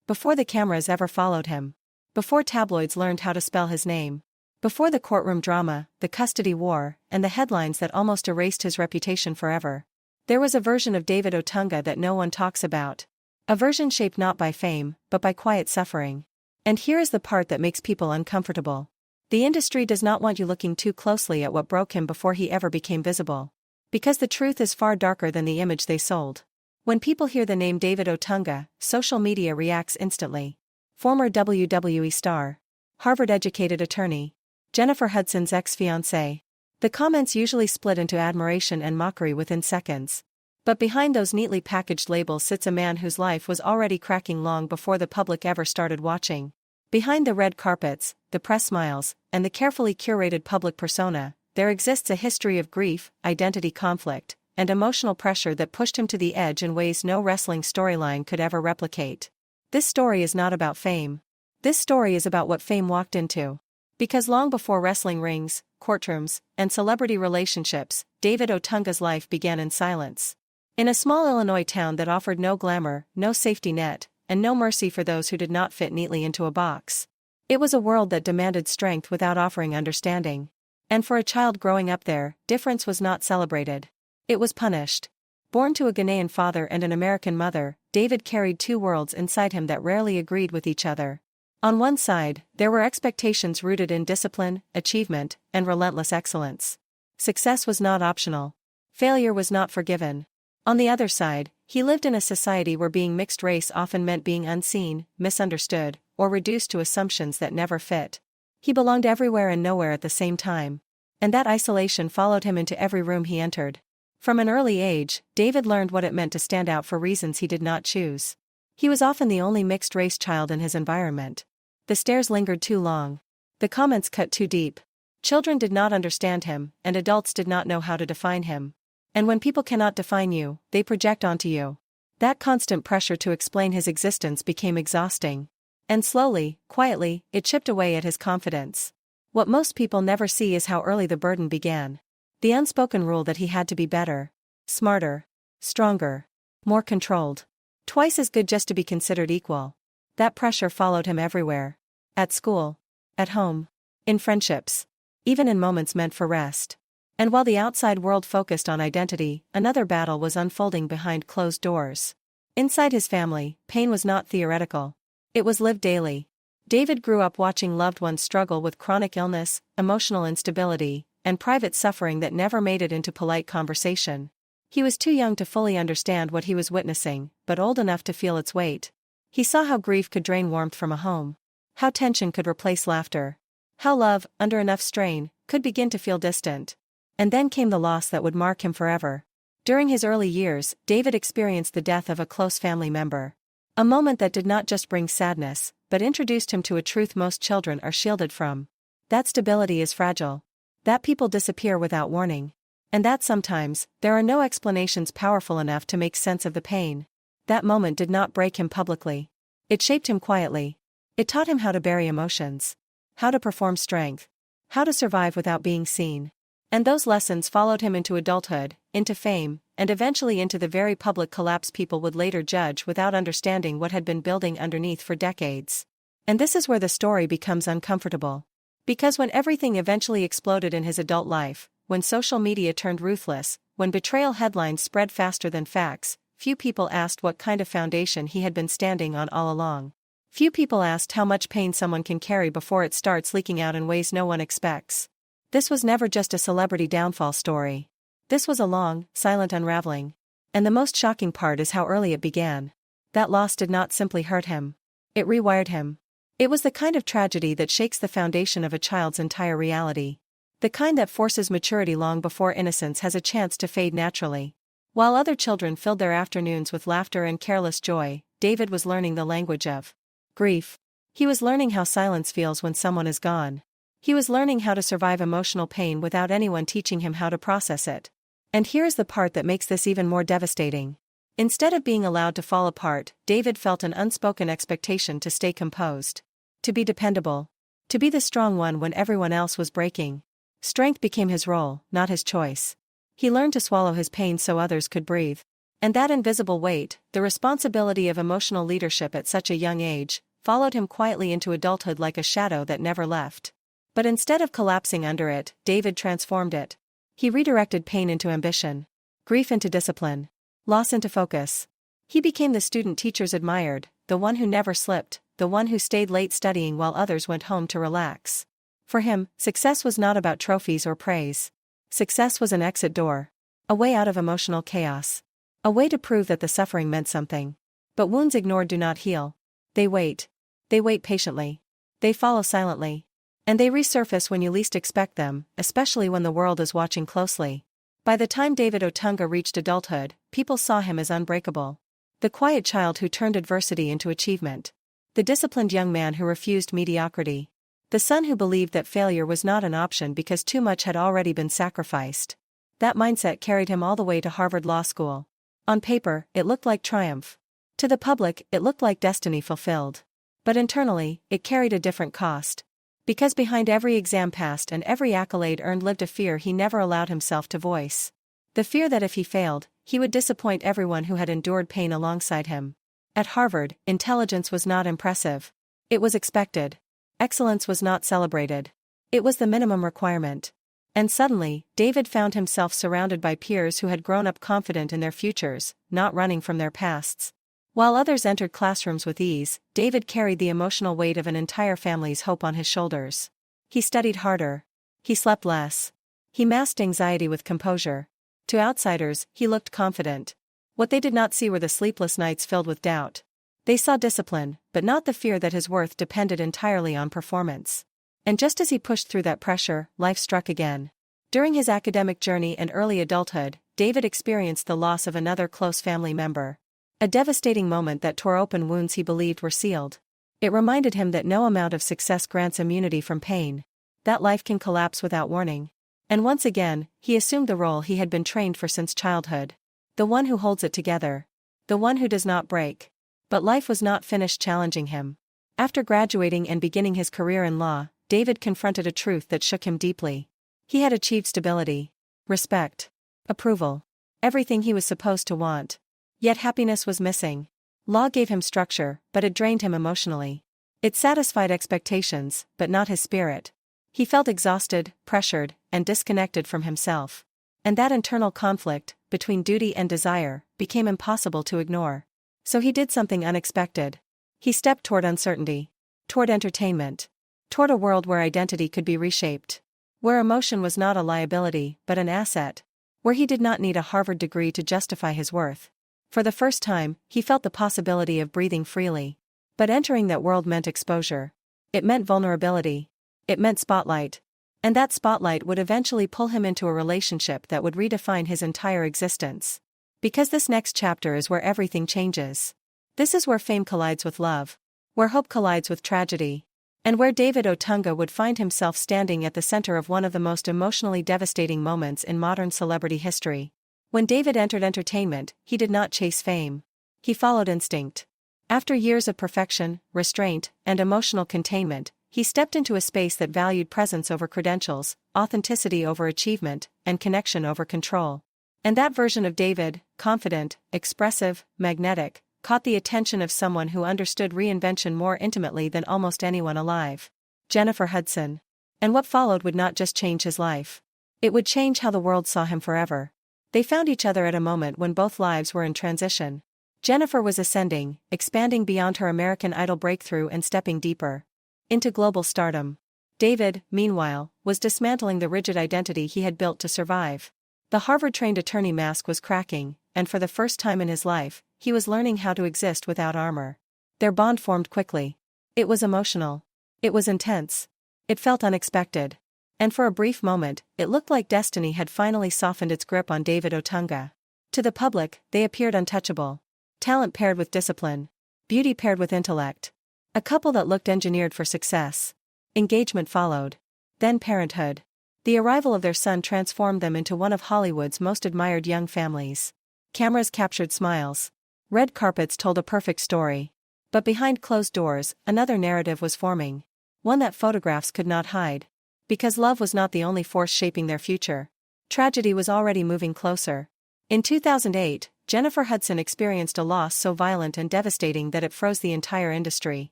Before the cameras ever followed him. Before tabloids learned how to spell his name. Before the courtroom drama, the custody war, and the headlines that almost erased his reputation forever. There was a version of David Otunga that no one talks about. A version shaped not by fame, but by quiet suffering. And here is the part that makes people uncomfortable. The industry does not want you looking too closely at what broke him before he ever became visible. Because the truth is far darker than the image they sold. When people hear the name David Otunga, social media reacts instantly. Former WWE star. Harvard-educated attorney. Jennifer Hudson's ex-fiancé. The comments usually split into admiration and mockery within seconds. But behind those neatly packaged labels sits a man whose life was already cracking long before the public ever started watching. Behind the red carpets, the press smiles, and the carefully curated public persona, there exists a history of grief, identity conflict, and emotional pressure that pushed him to the edge in ways no wrestling storyline could ever replicate. This story is not about fame. This story is about what fame walked into. Because long before wrestling rings, courtrooms, and celebrity relationships, David Otunga's life began in silence. In a small Illinois town that offered no glamour, no safety net, and no mercy for those who did not fit neatly into a box. It was a world that demanded strength without offering understanding. And for a child growing up there, difference was not celebrated. It was punished. Born to a Ghanaian father and an American mother, David carried two worlds inside him that rarely agreed with each other. On one side, there were expectations rooted in discipline, achievement, and relentless excellence. Success was not optional. Failure was not forgiven. On the other side, he lived in a society where being mixed race often meant being unseen, misunderstood, or reduced to assumptions that never fit. He belonged everywhere and nowhere at the same time. And that isolation followed him into every room he entered. From an early age, David learned what it meant to stand out for reasons he did not choose. He was often the only mixed-race child in his environment. The stares lingered too long. The comments cut too deep. Children did not understand him, and adults did not know how to define him. And when people cannot define you, they project onto you. That constant pressure to explain his existence became exhausting. And slowly, quietly, it chipped away at his confidence. What most people never see is how early the burden began. The unspoken rule that he had to be better, smarter, stronger, more controlled. Twice as good just to be considered equal. That pressure followed him everywhere. At school. At home. In friendships. Even in moments meant for rest. And while the outside world focused on identity, another battle was unfolding behind closed doors. Inside his family, pain was not theoretical. It was lived daily. David grew up watching loved ones struggle with chronic illness, emotional instability, and private suffering that never made it into polite conversation. He was too young to fully understand what he was witnessing, but old enough to feel its weight. He saw how grief could drain warmth from a home. How tension could replace laughter. How love, under enough strain, could begin to feel distant. And then came the loss that would mark him forever. During his early years, David experienced the death of a close family member. A moment that did not just bring sadness, but introduced him to a truth most children are shielded from. That stability is fragile. That people disappear without warning. And that sometimes, there are no explanations powerful enough to make sense of the pain. That moment did not break him publicly. It shaped him quietly. It taught him how to bury emotions. How to perform strength. How to survive without being seen. And those lessons followed him into adulthood, into fame, and eventually into the very public collapse people would later judge without understanding what had been building underneath for decades. And this is where the story becomes uncomfortable. Because when everything eventually exploded in his adult life, when social media turned ruthless, when betrayal headlines spread faster than facts, few people asked what kind of foundation he had been standing on all along. Few people asked how much pain someone can carry before it starts leaking out in ways no one expects. This was never just a celebrity downfall story. This was a long, silent unraveling. And the most shocking part is how early it began. That loss did not simply hurt him. It rewired him. It was the kind of tragedy that shakes the foundation of a child's entire reality. The kind that forces maturity long before innocence has a chance to fade naturally. While other children filled their afternoons with laughter and careless joy, David was learning the language of grief. He was learning how silence feels when someone is gone. He was learning how to survive emotional pain without anyone teaching him how to process it. And here's the part that makes this even more devastating. Instead of being allowed to fall apart, David felt an unspoken expectation to stay composed. To be dependable. To be the strong one when everyone else was breaking. Strength became his role, not his choice. He learned to swallow his pain so others could breathe. And that invisible weight, the responsibility of emotional leadership at such a young age, followed him quietly into adulthood like a shadow that never left. But instead of collapsing under it, David transformed it. He redirected pain into ambition, grief into discipline, loss into focus. He became the student teachers admired, the one who never slipped, the one who stayed late studying while others went home to relax. For him, success was not about trophies or praise. Success was an exit door. A way out of emotional chaos. A way to prove that the suffering meant something. But wounds ignored do not heal. They wait. They wait patiently. They follow silently. And they resurface when you least expect them, especially when the world is watching closely. By the time David Otunga reached adulthood, people saw him as unbreakable. The quiet child who turned adversity into achievement. The disciplined young man who refused mediocrity. The son who believed that failure was not an option because too much had already been sacrificed. That mindset carried him all the way to Harvard Law School. On paper, it looked like triumph. To the public, it looked like destiny fulfilled. But internally, it carried a different cost. Because behind every exam passed and every accolade earned lived a fear he never allowed himself to voice. The fear that if he failed, he would disappoint everyone who had endured pain alongside him. At Harvard, intelligence was not impressive. It was expected. Excellence was not celebrated. It was the minimum requirement. And suddenly, David found himself surrounded by peers who had grown up confident in their futures, not running from their pasts. While others entered classrooms with ease, David carried the emotional weight of an entire family's hope on his shoulders. He studied harder. He slept less. He masked anxiety with composure. To outsiders, he looked confident. What they did not see were the sleepless nights filled with doubt. They saw discipline, but not the fear that his worth depended entirely on performance. And just as he pushed through that pressure, life struck again. During his academic journey and early adulthood, David experienced the loss of another close family member. A devastating moment that tore open wounds he believed were sealed. It reminded him that no amount of success grants immunity from pain. That life can collapse without warning. And once again, he assumed the role he had been trained for since childhood. The one who holds it together. The one who does not break. But life was not finished challenging him. After graduating and beginning his career in law, David confronted a truth that shook him deeply. He had achieved stability, respect, approval, everything he was supposed to want. Yet happiness was missing. Law gave him structure, but it drained him emotionally. It satisfied expectations, but not his spirit. He felt exhausted, pressured, and disconnected from himself. And that internal conflict, between duty and desire, became impossible to ignore. So he did something unexpected. He stepped toward uncertainty. Toward entertainment. Toward a world where identity could be reshaped. Where emotion was not a liability, but an asset. Where he did not need a Harvard degree to justify his worth. For the first time, he felt the possibility of breathing freely. But entering that world meant exposure. It meant vulnerability. It meant spotlight. And that spotlight would eventually pull him into a relationship that would redefine his entire existence. Because this next chapter is where everything changes. This is where fame collides with love. Where hope collides with tragedy. And where David Otunga would find himself standing at the center of one of the most emotionally devastating moments in modern celebrity history. When David entered entertainment, he did not chase fame. He followed instinct. After years of perfection, restraint, and emotional containment, he stepped into a space that valued presence over credentials, authenticity over achievement, and connection over control. And that version of David, confident, expressive, magnetic, caught the attention of someone who understood reinvention more intimately than almost anyone alive. Jennifer Hudson. And what followed would not just change his life. It would change how the world saw him forever. They found each other at a moment when both lives were in transition. Jennifer was ascending, expanding beyond her American Idol breakthrough and stepping deeper into global stardom. David, meanwhile, was dismantling the rigid identity he had built to survive. The Harvard-trained attorney mask was cracking, and for the first time in his life, he was learning how to exist without armor. Their bond formed quickly. It was emotional. It was intense. It felt unexpected. And for a brief moment, it looked like destiny had finally softened its grip on David Otunga. To the public, they appeared untouchable. Talent paired with discipline. Beauty paired with intellect. A couple that looked engineered for success. Engagement followed. Then parenthood. The arrival of their son transformed them into one of Hollywood's most admired young families. Cameras captured smiles. Red carpets told a perfect story. But behind closed doors, another narrative was forming. One that photographs could not hide. Because love was not the only force shaping their future. Tragedy was already moving closer. In 2008, Jennifer Hudson experienced a loss so violent and devastating that it froze the entire industry.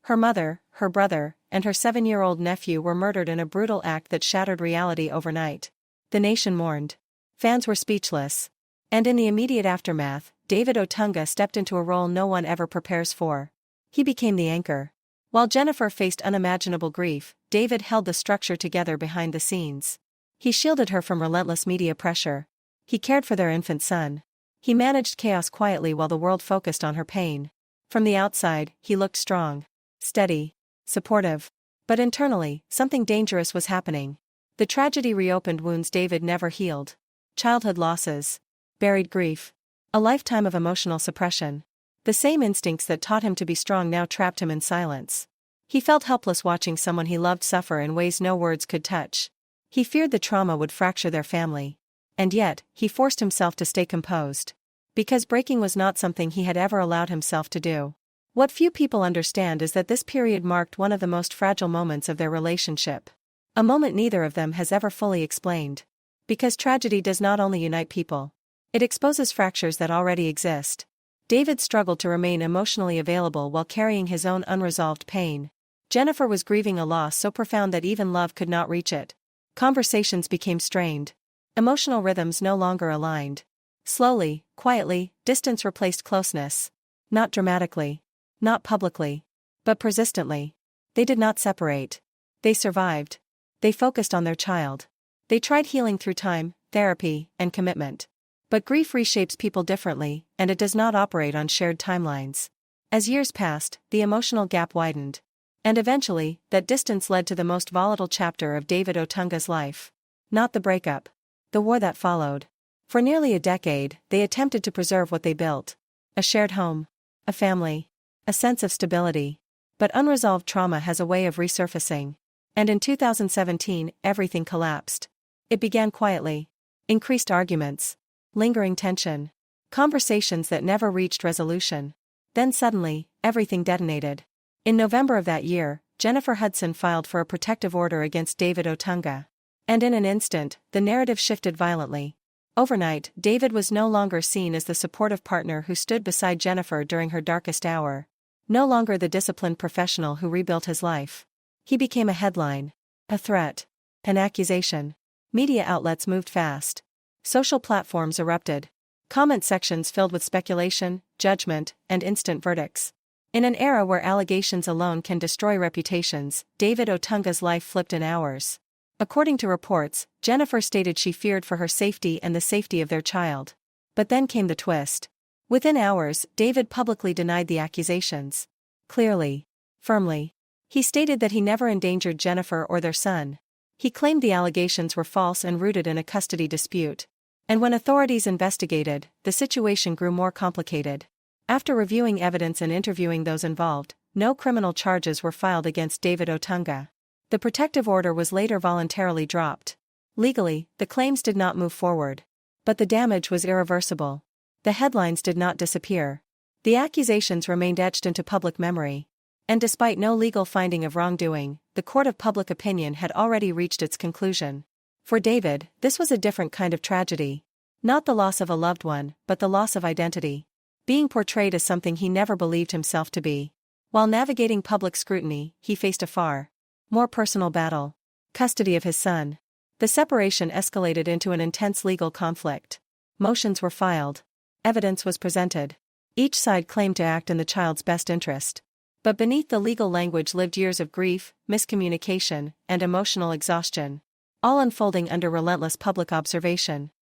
Her mother, her brother, and her 7-year-old nephew were murdered in a brutal act that shattered reality overnight. The nation mourned. Fans were speechless. And in the immediate aftermath, David Otunga stepped into a role no one ever prepares for. He became the anchor. While Jennifer faced unimaginable grief, David held the structure together behind the scenes. He shielded her from relentless media pressure. He cared for their infant son. He managed chaos quietly while the world focused on her pain. From the outside, he looked strong, steady, supportive. But internally, something dangerous was happening. The tragedy reopened wounds David never healed. Childhood losses. Buried grief. A lifetime of emotional suppression. The same instincts that taught him to be strong now trapped him in silence. He felt helpless watching someone he loved suffer in ways no words could touch. He feared the trauma would fracture their family. And yet, he forced himself to stay composed. Because breaking was not something he had ever allowed himself to do. What few people understand is that this period marked one of the most fragile moments of their relationship. A moment neither of them has ever fully explained. Because tragedy does not only unite people. It exposes fractures that already exist. David struggled to remain emotionally available while carrying his own unresolved pain. Jennifer was grieving a loss so profound that even love could not reach it. Conversations became strained. Emotional rhythms no longer aligned. Slowly, quietly, distance replaced closeness. Not dramatically. Not publicly. But persistently. They did not separate. They survived. They focused on their child. They tried healing through time, therapy, and commitment. But grief reshapes people differently, and it does not operate on shared timelines. As years passed, the emotional gap widened. And eventually, that distance led to the most volatile chapter of David Otunga's life. Not the breakup. The war that followed. For nearly a decade, they attempted to preserve what they built. A shared home. A family. A sense of stability. But unresolved trauma has a way of resurfacing. And in 2017, everything collapsed. It began quietly. Increased arguments. Lingering tension. Conversations that never reached resolution. Then suddenly, everything detonated. In November of that year, Jennifer Hudson filed for a protective order against David Otunga. And in an instant, the narrative shifted violently. Overnight, David was no longer seen as the supportive partner who stood beside Jennifer during her darkest hour. No longer the disciplined professional who rebuilt his life. He became a headline. A threat. An accusation. Media outlets moved fast. Social platforms erupted. Comment sections filled with speculation, judgment, and instant verdicts. In an era where allegations alone can destroy reputations, David Otunga's life flipped in hours. According to reports, Jennifer stated she feared for her safety and the safety of their child. But then came the twist. Within hours, David publicly denied the accusations. Clearly. Firmly. He stated that he never endangered Jennifer or their son. He claimed the allegations were false and rooted in a custody dispute. And when authorities investigated, the situation grew more complicated. After reviewing evidence and interviewing those involved, no criminal charges were filed against David Otunga. The protective order was later voluntarily dropped. Legally, the claims did not move forward. But the damage was irreversible. The headlines did not disappear. The accusations remained etched into public memory. And despite no legal finding of wrongdoing, the court of public opinion had already reached its conclusion. For David, this was a different kind of tragedy. Not the loss of a loved one, but the loss of identity. Being portrayed as something he never believed himself to be. While navigating public scrutiny, he faced a far more personal battle. Custody of his son. The separation escalated into an intense legal conflict. Motions were filed. Evidence was presented. Each side claimed to act in the child's best interest. But beneath the legal language lived years of grief, miscommunication, and emotional exhaustion. All unfolding under relentless public observation.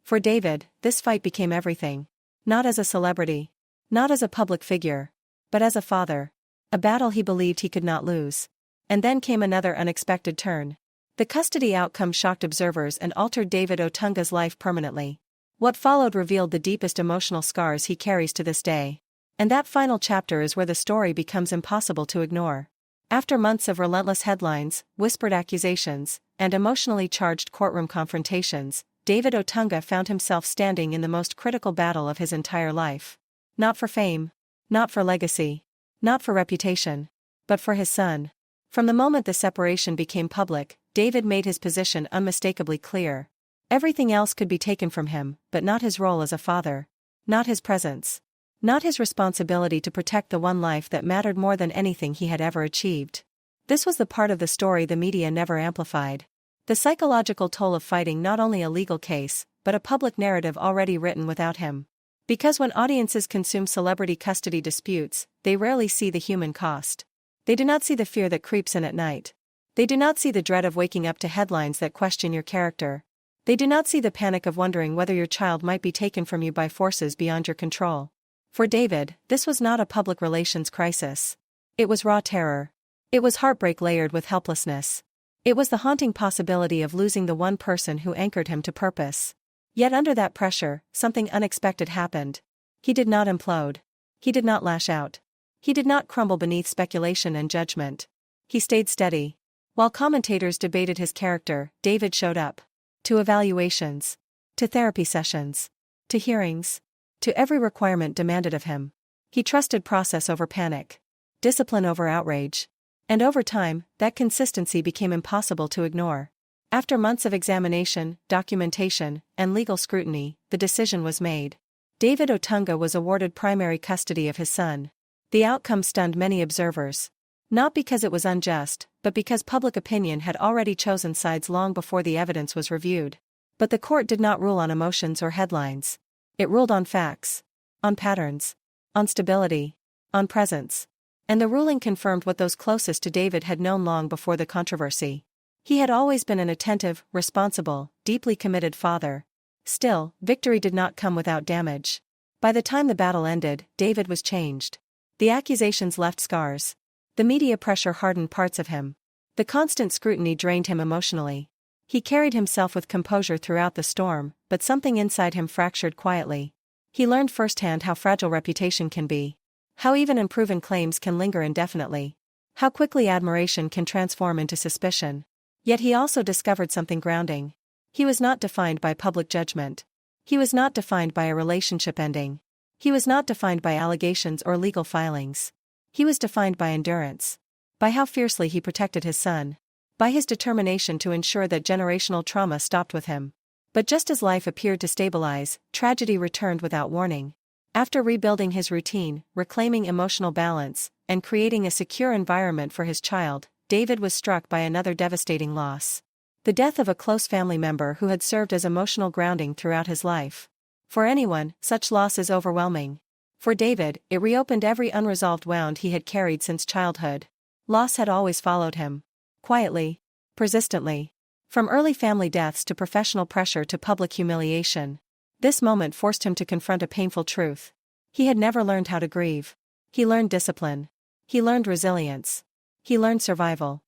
For David, this fight became everything. Not as a celebrity. Not as a public figure. But as a father. A battle he believed he could not lose. And then came another unexpected turn. The custody outcome shocked observers and altered David Otunga's life permanently. What followed revealed the deepest emotional scars he carries to this day. And that final chapter is where the story becomes impossible to ignore. After months of relentless headlines, whispered accusations, and emotionally charged courtroom confrontations, David Otunga found himself standing in the most critical battle of his entire life. Not for fame. Not for legacy. Not for reputation. But for his son. From the moment the separation became public, David made his position unmistakably clear. Everything else could be taken from him, but not his role as a father. Not his presence. Not his responsibility to protect the one life that mattered more than anything he had ever achieved. This was the part of the story the media never amplified. The psychological toll of fighting not only a legal case, but a public narrative already written without him. Because when audiences consume celebrity custody disputes, they rarely see the human cost. They do not see the fear that creeps in at night. They do not see the dread of waking up to headlines that question your character. They do not see the panic of wondering whether your child might be taken from you by forces beyond your control. For David, this was not a public relations crisis. It was raw terror. It was heartbreak layered with helplessness. It was the haunting possibility of losing the one person who anchored him to purpose. Yet under that pressure, something unexpected happened. He did not implode. He did not lash out. He did not crumble beneath speculation and judgment. He stayed steady. While commentators debated his character, David showed up. To evaluations. To therapy sessions. To hearings. To every requirement demanded of him. He trusted process over panic. Discipline over outrage. And over time, that consistency became impossible to ignore. After months of examination, documentation, and legal scrutiny, the decision was made. David Otunga was awarded primary custody of his son. The outcome stunned many observers. Not because it was unjust, but because public opinion had already chosen sides long before the evidence was reviewed. But the court did not rule on emotions or headlines. It ruled on facts. On patterns. On stability. On presence. And the ruling confirmed what those closest to David had known long before the controversy. He had always been an attentive, responsible, deeply committed father. Still, victory did not come without damage. By the time the battle ended, David was changed. The accusations left scars. The media pressure hardened parts of him. The constant scrutiny drained him emotionally. He carried himself with composure throughout the storm, but something inside him fractured quietly. He learned firsthand how fragile reputation can be. How even unproven claims can linger indefinitely. How quickly admiration can transform into suspicion. Yet he also discovered something grounding. He was not defined by public judgment. He was not defined by a relationship ending. He was not defined by allegations or legal filings. He was defined by endurance. By how fiercely he protected his son. By his determination to ensure that generational trauma stopped with him. But just as life appeared to stabilize, tragedy returned without warning. After rebuilding his routine, reclaiming emotional balance, and creating a secure environment for his child, David was struck by another devastating loss. The death of a close family member who had served as emotional grounding throughout his life. For anyone, such loss is overwhelming. For David, it reopened every unresolved wound he had carried since childhood. Loss had always followed him. Quietly. Persistently. From early family deaths to professional pressure to public humiliation. This moment forced him to confront a painful truth. He had never learned how to grieve. He learned discipline. He learned resilience. He learned survival.